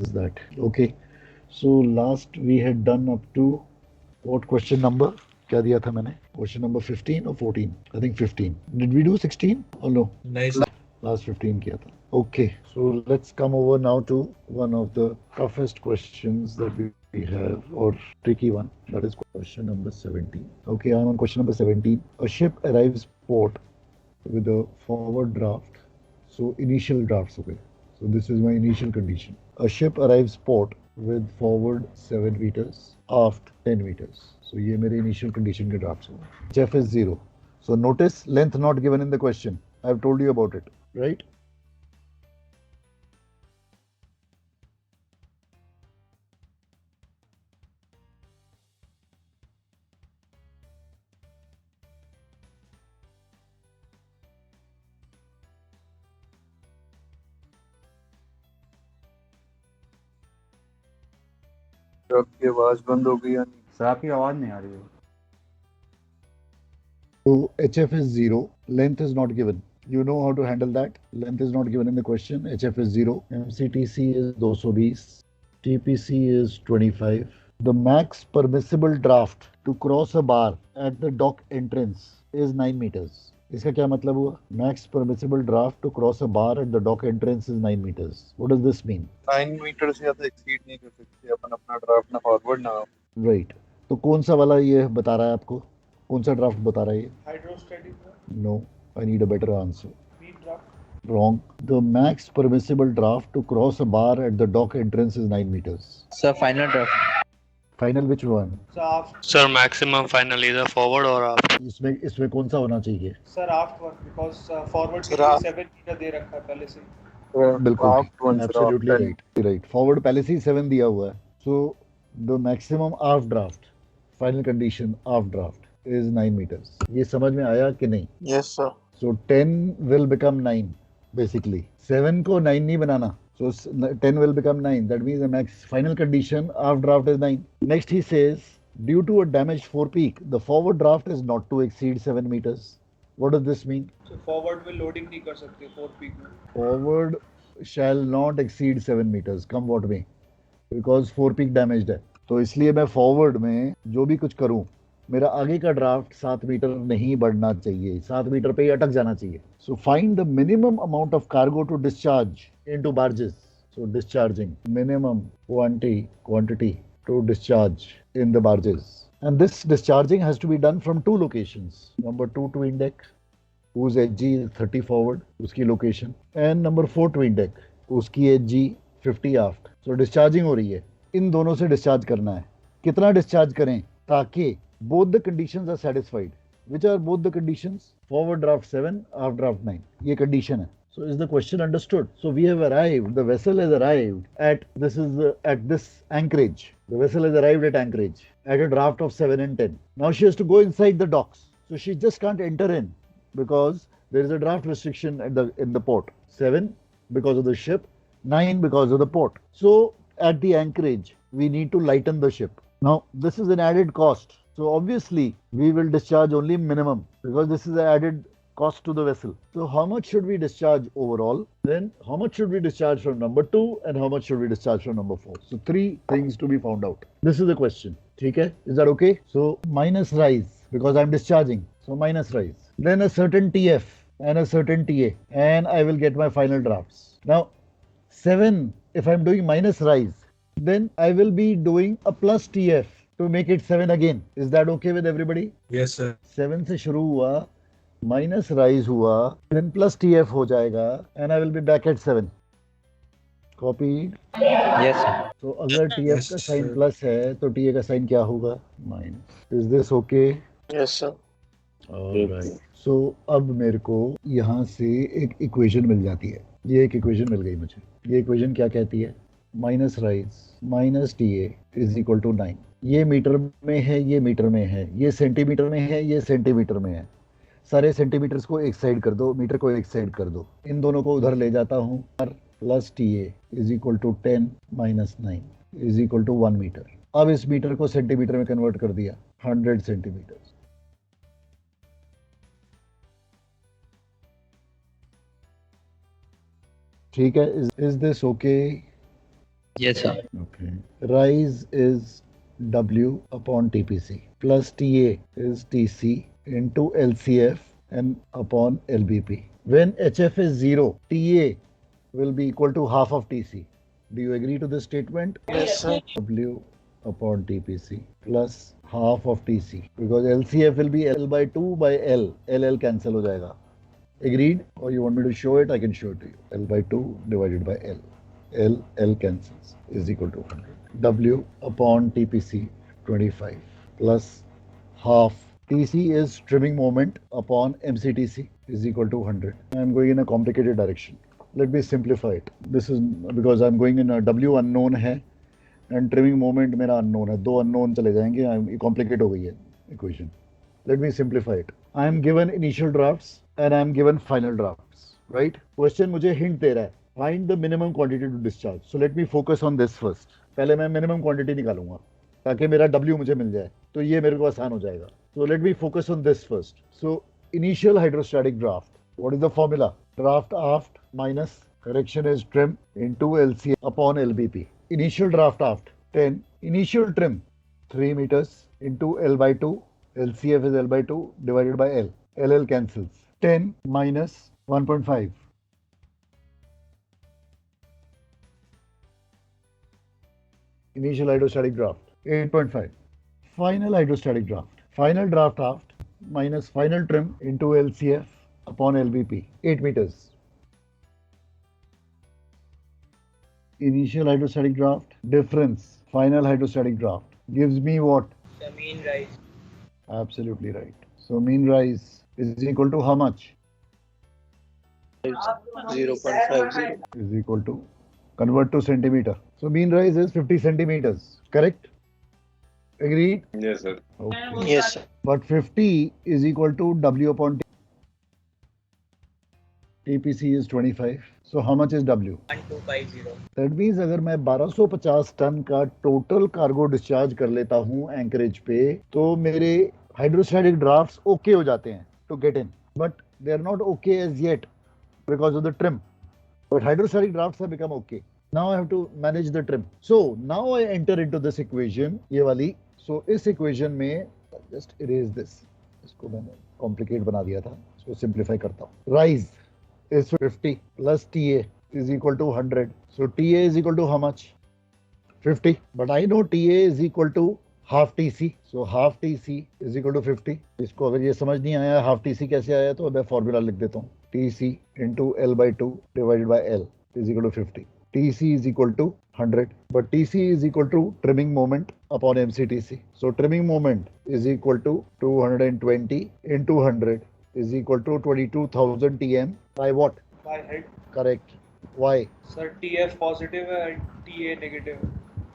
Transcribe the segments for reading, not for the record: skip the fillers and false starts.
is that. Okay. So last we had done up to what question number? क्या दिया था मैंने? Question number 15 or 14? I think 15. Did we do 16 or no? नहीं sir. Last 15 किया था. Okay. So let's come over now to one of the toughest questions that we have, or tricky one. That is question number 17. Okay, I'm on question number 17. A ship arrives port with a forward draft. So initial drafts, okay. So this is my initial condition. A ship arrives port with forward 7 meters, aft 10 meters. So ये मेरे initial condition के drafts हो. HF is 0. So notice length not given in the question. I've told you about it, right? आपकी आवाज बंद हो गई या नहीं? सर आपकी आवाज नहीं आ रही है. So HF is 0, length is not given. You know how to handle that. Length is not given in the question. HF is 0. MCTC is 220. TPC is 25. The max permissible draft to cross a bar at the dock entrance is 9 meters. इसका क्या मतलब हुआ? Max permissible draft to cross a bar at the dock entrance is 9 meters. What does this mean? 9 metre से ज्यादा exceed नहीं कर सकते अपन अपना ड्राफ्ट ना फॉरवर्ड ना. Right. तो कौन सा वाला ये बता रहा है आपको? कौन सा ड्राफ्ट बता रहा है ये? Hydrostatic. No, I need a better answer. Speed draft. Wrong. The max permissible draft to cross a bar at the dock entrance is 9 meters. Sir, final draft. Final which one? So aft. Sir, maximum final either forward or aft. इसमें कौन सा होना चाहिए? Sir, aft one because forward Sir, के लिए aft. 7 metre दे रखा है पहले से. बिल्कुल. Absolutely right. Right. Forward पहले से ही 7 दिया हुआ है. So the maximum aft draft, final condition aft draft is 9 meters. ये समझ में आया कि नहीं? Yes sir. So 10 will become 9 basically. 7 को 9 नहीं बनाना. So 10 will become 9. That means the max final condition aft draft is 9. Next he says, due to a damaged forepeak, the forward draft is not to exceed 7 meters. What does this mean? So forward में loading नहीं कर सकते 4 peak में. Forward shall not exceed 7 meters. Come what may. Because forepeak damaged है. तो इसलिए मैं forward में जो भी कुछ करूं, मेरा आगे का ड्राफ्ट 7 मीटर नहीं बढ़ना चाहिए. 7 मीटर पे ही अटक जाना चाहिए. So find the minimum amount of cargo to discharge into barges. So discharging minimum quantity to discharge in the barges. And this discharging has to be done from 2 locations. Number 2 twin deck, whose HG is 30 forward, उसकी location. And number 4 twin deck, उसकी HG 50 aft. So discharging हो रही है. इन दोनों से discharge करना है. कितना discharge करें ताकि both the conditions are satisfied. Which are both the conditions? Forward draft 7, aft draft 9. ये condition है. So is the question understood? So we have arrived, the vessel has arrived at this anchorage. The vessel has arrived at anchorage at a draft of 7 and 10. Now she has to go inside the docks. So she just can't enter in because there is a draft restriction in the port. 7 because of the ship, 9 because of the port. So at the anchorage, we need to lighten the ship. Now this is an added cost. So obviously we will discharge only minimum because this is an added cost to the vessel. So how much should we discharge overall? Then how much should we discharge from number 2 and how much should we discharge from number 4? So 3 things to be found out. This is the question. Okay? Is that okay? So minus rise because I'm discharging. So minus rise. Then a certain TF and a certain TA and I will get my final drafts. Now 7, if I'm doing minus rise, then I will be doing a plus TF to make it 7 again. Is that okay with everybody? Yes sir. 7 से शुरू हुआ, minus rise हुआ, then plus TF हो जाएगा and I will be back at 7. Copied. Yes, sir. तो अगर TF Yes, का sign sir. Plus है तो TA का साइन क्या होगा? Minus. Is this okay? Yes sir. Alright. So अब मेरे को यहाँ से एक इक्वेशन मिल जाती है. ये एक इक्वेशन मिल गई मुझे. ये इक्वेशन क्या कहती है? Minus rise minus TA is equal to 9. ये मीटर में है, ये मीटर में है, ये सेंटीमीटर में है, ये सेंटीमीटर में है. सारे सेंटीमीटर्स को एक साइड कर दो, मीटर को एक साइड कर दो. इन दोनों को उधर ले जाता हूँ. Plus TA is equal to 10 minus 9 is equal to 1 metre. अब इस मीटर को सेंटीमीटर में कन्वर्ट कर दिया. 100 सेंटीमीटर. ठीक है. Is this okay? Yes, sir. Okay. Rise is W upon TPC plus TA is TC into LCF and upon LBP. When HF is 0, TA will be equal to half of TC. Do you agree to this statement? Yes, sir. W upon TPC plus half of TC because LCF will be L by 2 by L. LL cancel हो जाएगा. Agreed? Or you want me to show it? I can show it to you. L by 2 divided by L. L cancels is equal to 100. W upon TPC 25 plus half. TC is trimming moment upon MCTC is equal to 100. I am going in a complicated direction. Let me simplify it. This is because I am going in a W unknown है and trimming moment मेरा unknown है. दो unknown चले जाएंगे. ये complicate हो गई है equation. Let me simplify it. I am given initial drafts and I am given final drafts. Right? Question मुझे hint दे रहा है. Find the minimum quantity to discharge. So let me focus on this first. पहले मैं minimum quantity निकालूंगा ताकि मेरा W मुझे मिल जाए तो ये मेरे को आसान हो जाएगा. So let me focus on this first. So initial hydrostatic draft. What is the formula? Draft aft minus correction is trim into LC upon LBP. Initial draft aft 10. Initial trim 3 meters into L by 2. LCF is L by 2 divided by L. LL cancels. 10 minus 1.5. Initial hydrostatic draft 8.5. Final hydrostatic draft. Final draft aft minus final trim into LCF upon LBP 8 meters. Initial hydrostatic draft difference final hydrostatic draft gives me what? The mean rise. Absolutely right. So mean rise is equal to how much? 0.50. Is equal to convert to centimeter. So mean rise is 50 centimeters. Correct? Agreed? Yes, sir. Okay. Yes, sir. But 50 is equal to W upon T. TPC is 25. So how much is W? 1250. That means अगर मैं 1250 ton का total cargo discharge कर लेता हूँ encourage पे तो मेरे hydrostatic drafts okay हो जाते हैं to get in but they are not okay as yet because of the trim but hydrostatic drafts have become okay now I have to manage the trim so now I enter into this equation ये वाली सो इस equation में just erase this इसको मैंने complicate बना दिया था इसको सिंप्लीफाई करता हूँ rise is 50 plus TA is equal to 100. So TA is equal to how much? 50. But I know TA is equal to half TC. So half TC is equal to 50. इसको अगर ये समझ नहीं आया half TC कैसे आया तो मैं फॉर्मूला लिख देता हूँ. TC into L by 2 divided by L is equal to 50. TC is equal to 100. But TC is equal to trimming moment upon MCTC. So trimming moment is equal to 220 into 100 is equal to 22,000 TM by what? By head. Correct. Why? Sir, TF positive and TA negative.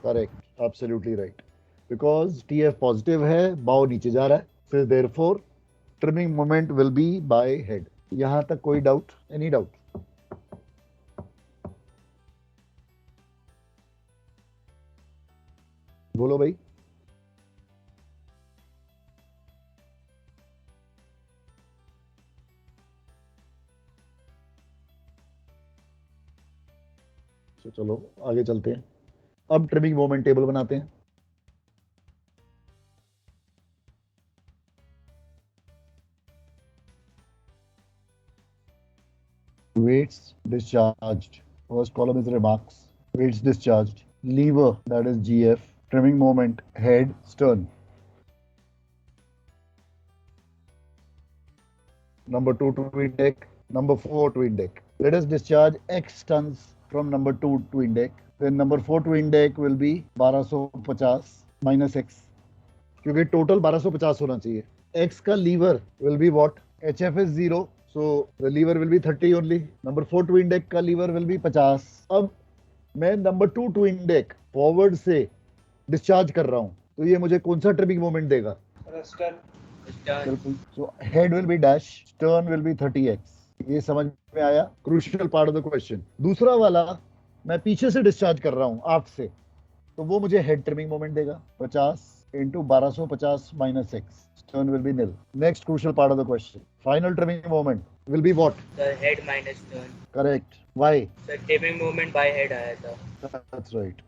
Correct. Absolutely right. Because TF positive है, बाव नीचे जा रहा है, फिर therefore trimming moment will be by head. यहाँ तक कोई doubt? Any doubt? बोलो भाई. तो चलो आगे चलते हैं. अब ट्रिमिंग मोमेंट टेबल बनाते हैं. Weights discharged. First column is remarks. Weights discharged. Lever, that is GF. Trimming moment, head, stern. Number 2 twin deck. Number 4 twin deck. Let us discharge X tons from number 2 twin deck. Then number 4 twin deck will be 1250 minus X. क्योंकि total 1250 होना चाहिए. X का lever will be what? HF is 0. So the lever will be 30 only. Number 4 twin deck का lever will be 50. अब मैं number 2 twin deck forward से discharge कर रहा हूँ. तो ये मुझे कौन सा trimming moment देगा? Sir, बिल्कुल. So head will be dash, stern will be 30x. ये समझ में आया? Crucial part of the question. दूसरा वाला मैं पीछे से डिस्चार्ज कर रहा हूँ आफ्ट से तो वो मुझे हेड ट्रिमिंग मोमेंट देगा 50 into 1250 minus x. Stern will be nil. Next crucial part of the question. Final trimming moment will be what? The head minus turn. Correct. Why? The trimming moment by head आया था. That's right.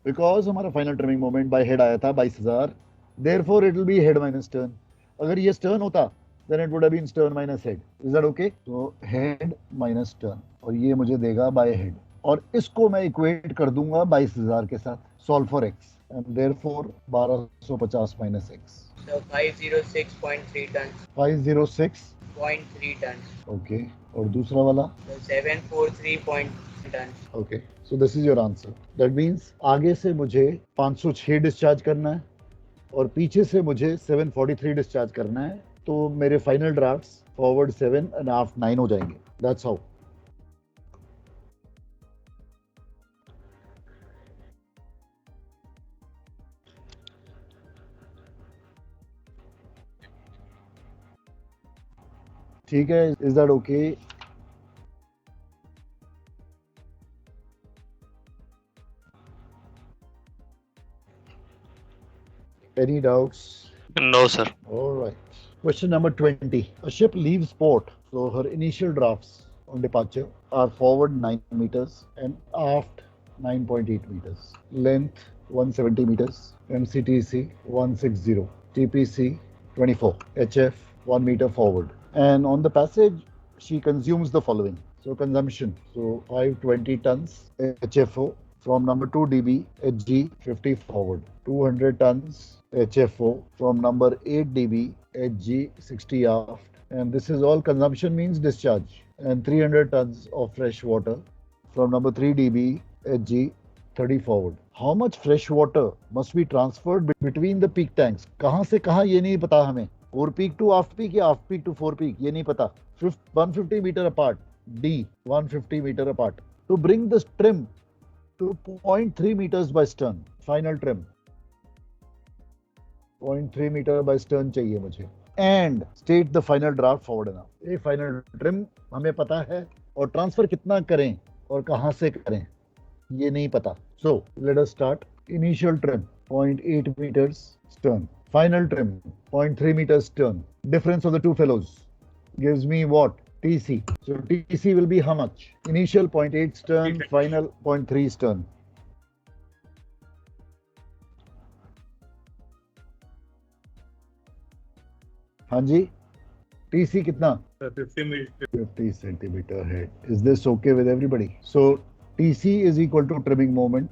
Because हमारा final trimming moment by head आया था 22,000, therefore it will be head minus turn. अगर ये stern होता then it would have been stern minus head. Is that okay? तो head minus turn और ये मुझे देगा बाय हेड और इसको मैं इक्वेट कर दूंगा 22,000 के साथ. Solve for x and therefore 1250 minus x. So 506.3 tons. 506.3 tons. Okay. और दूसरा वाला So 743 tons. Okay. So this is your answer. That means आगे से मुझे 506 डिस्चार्ज करना है और पीछे से मुझे 743 डिस्चार्ज करना है. तो मेरे फाइनल ड्राफ्ट्स फॉरवर्ड 7 एंड आफ्ट 9 हो जाएंगे. That's how. ठीक है. Is that okay? Any doubts? No, sir. All right. Question number 20. A ship leaves port, so her initial drafts on departure are forward 9 meters and aft 9.8 meters. Length 170 meters. MCTC 160. TPC 24. HF 1 meter forward. And on the passage, she consumes the following. So consumption. So 520 tons HFO from number 2 DB HG 50 forward. 200 tons HFO from number 8 DB HG 60 aft. And this is all consumption means discharge. And 300 tons of fresh water from number 3 DB HG 30 forward. How much fresh water must be transferred between the peak tanks? कहाँ से कहाँ ये नहीं पता हमें. 4 peak to aft peak या aft peak to 4 peak ये नहीं पता. 150 meter apart. D 150 meter apart. To bring this trim to 0.3 meters by stern. Final trim 0.3 metre by stern चाहिए मुझे. And state the final draft forward and aft. ये final trim हमें पता है और ट्रांसफर कितना करें और कहां से करें ये नहीं पता. So let us start. Initial trim 0.8 meters stern. Final trim 0.3 meters stern. Difference of the two fellows gives me what? TC. So TC will be how much? Initial 0.8 stern, final 0.3 stern. हाँ जी. TC कितना? 50 centimeter head. Is this okay with everybody? So TC is equal to trimming moment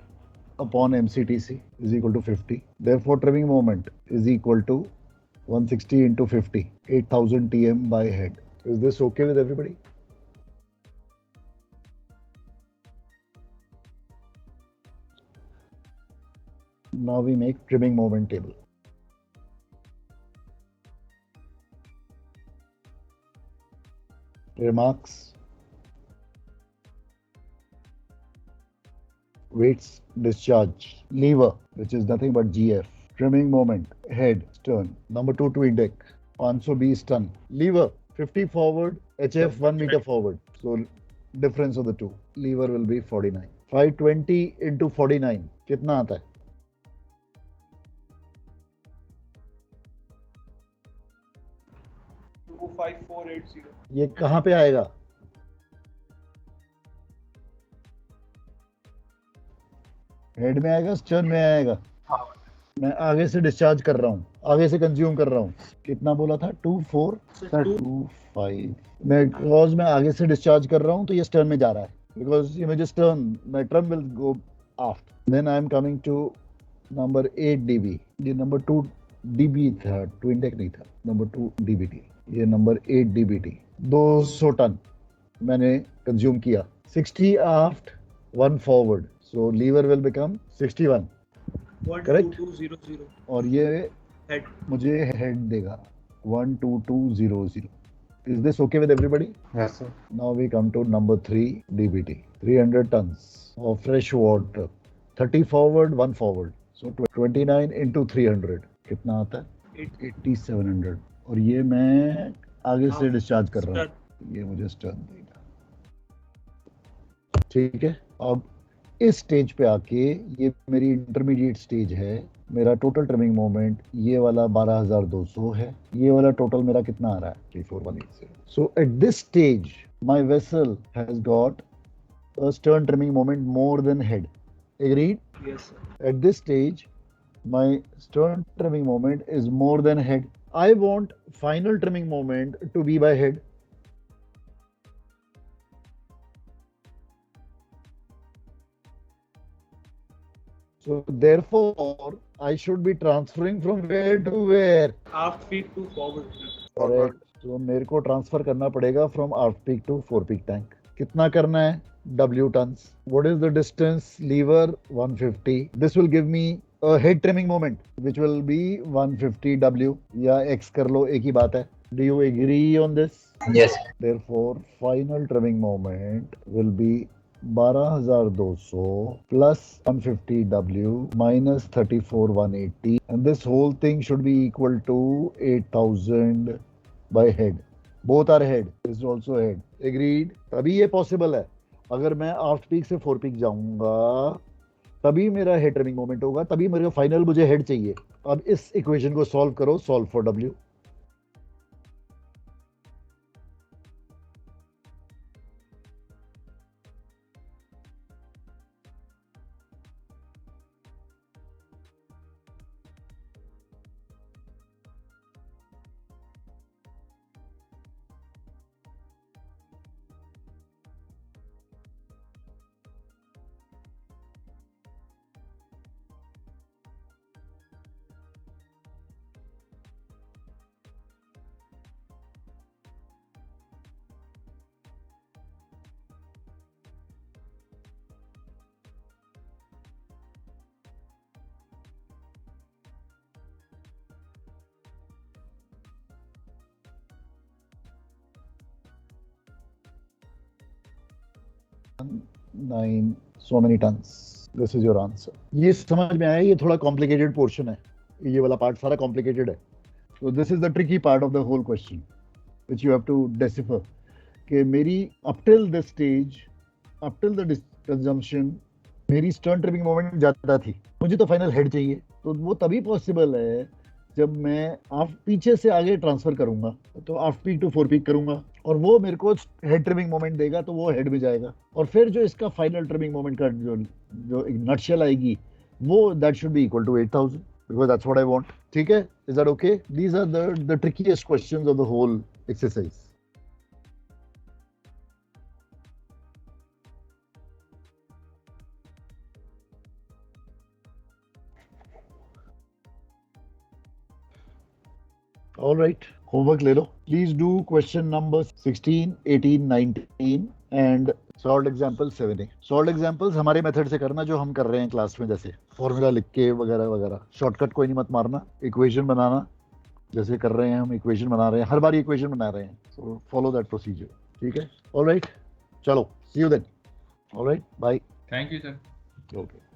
upon MCTC is equal to 50. Therefore trimming moment is equal to 160 into 50, 8000 TM by head. Is this okay with everybody? Now we make trimming moment table. Remarks. Weights discharge. Lever, which is nothing but GF. Trimming moment, head, stern. Number 2 twin deck, 520 stun. Lever, 50 forward, HF 1 meter forward. So difference of the two. Lever will be 49. 520 into 49 कितना आता है? Two 5480. ये कहाँ पे आएगा? Head में आएगा, stern में आएगा. मैं आगे से डिस्चार्ज कर रहा हूँ, आगे से कंज्यूम कर रहा हूँ. कितना बोला था? 2.5. बिकॉज मैं आगे से डिस्चार्ज कर रहा हूँ तो ये स्टर्न में जा रहा है. बिकॉज ये मुझे stern, my trim will go aft. Then I am coming to number 8 DB. ये नंबर 2 DB था, ट्विन डेक नहीं था. Number 2 DBT. ये नंबर 8 DBT. 200 टन मैंने कंज्यूम किया. 60 aft, 1 forward. So lever will become 61. Correct? 12200. और ये Head. मुझे हेड देगा 12200. Is this okay with everybody? Yes, sir. Now we come to number 3 DBT. 300 tons of fresh water. 30 forward, 1 forward. So 29 into 300 कितना आता है? 8700. और ये मैं आगे से डिस्चार्ज कर रहा हूँ. ये मुझे स्टर्न देगा. ठीक है. अब इस स्टेज पे आके ये मेरी इंटरमीडिएट स्टेज है. मेरा टोटल ट्रिमिंग मोमेंट ये वाला 12200 है. ये वाला टोटल मेरा कितना आ रहा है? 34180. So at this stage my vessel has got a stern trimming moment more than head. Agreed? Yes, sir. At this stage, my stern trimming moment is more than head. I want final trimming moment to be by head. So therefore, I should be transferring from where to where? Aft peak to forward peak. Correct. तो मेरे को transfer करना पड़ेगा from out peak to fore peak tank. कितना करना है? W tons. What is the distance? Lever 150. This will give me a head trimming moment, which will be 150 W. या X कर लो, एक ही बात है. Do you agree on this? Yes. Therefore, final trimming moment will be 12,200 plus 150 W minus 34,180, and this whole thing should be equal to 8,000 by head. Both are head. This is also head. Agreed? तभी ये possible है. अगर मैं आफ्ट peak से four peak जाऊंगा तभी मेरा head trimming moment होगा, तभी मेरे फाइनल मुझे हेड चाहिए. अब इस इक्वेशन को सॉल्व करो. Solve for W. Nine, so many tons. This is your answer. ये समझ में आया? ये थोड़ा complicated portion है. ये वाला part सारा complicated है. So this is the tricky part of the whole question, which you have to decipher. कि मेरी up till this stage, up till the consumption, मेरी stern trimming moment ज़्यादा थी. मुझे तो final head चाहिए. तो वो तभी possible है जब मैं पीछे से आगे ट्रांसफर करूंगा. तो आफ्ट पीक टू फोर पीक करूंगा और वो मेरे को हेड ट्रिमिंग मोमेंट देगा, तो वो हेड में जाएगा. और फिर जो इसका फाइनल ट्रिमिंग मोमेंट का जो एक नटशेल आएगी, वो that should be equal to 8,000 because that's what I want. ठीक है? Is that okay? These are the trickiest questions of the whole exercise. All right, homework ले लो. Please do question number 16, 18, 19 and solved example 7A. Solved examples हमारे method से करना जो हम कर रहे हैं क्लास में, जैसे फॉर्मूला लिख के वगैरह वगैरह. शॉर्टकट कोई नहीं मत मारना. इक्वेशन बनाना जैसे कर रहे हैं हम, इक्वेशन बना रहे हैं, हर बार इक्वेशन बना रहे हैं. So follow that procedure. ठीक है? All right, चलो, see you then. All right, bye. Thank you, sir. Okay.